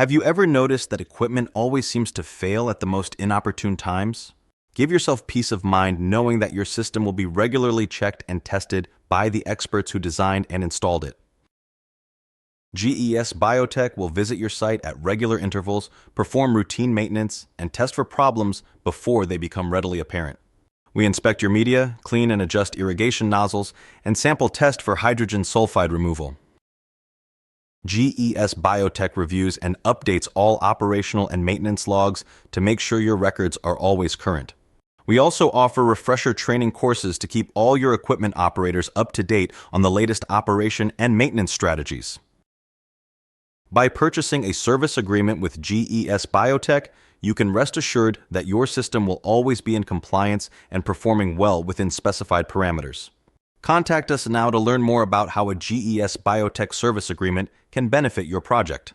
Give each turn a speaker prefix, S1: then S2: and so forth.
S1: Have you ever noticed that equipment always seems to fail at the most inopportune times? Give yourself peace of mind knowing that your system will be regularly checked and tested by the experts who designed and installed it. GES Biotek will visit your site at regular intervals, perform routine maintenance, and test for problems before they become readily apparent. We inspect your media, clean and adjust irrigation nozzles, and sample test for hydrogen sulfide removal. GES Biotek reviews and updates all operational and maintenance logs to make sure your records are always current. We also offer refresher training courses to keep all your equipment operators up to date on the latest operation and maintenance strategies. By purchasing a service agreement with GES Biotek, you can rest assured that your system will always be in compliance and performing well within specified parameters. Contact us now to learn more about how a GES Biotek service agreement can benefit your project.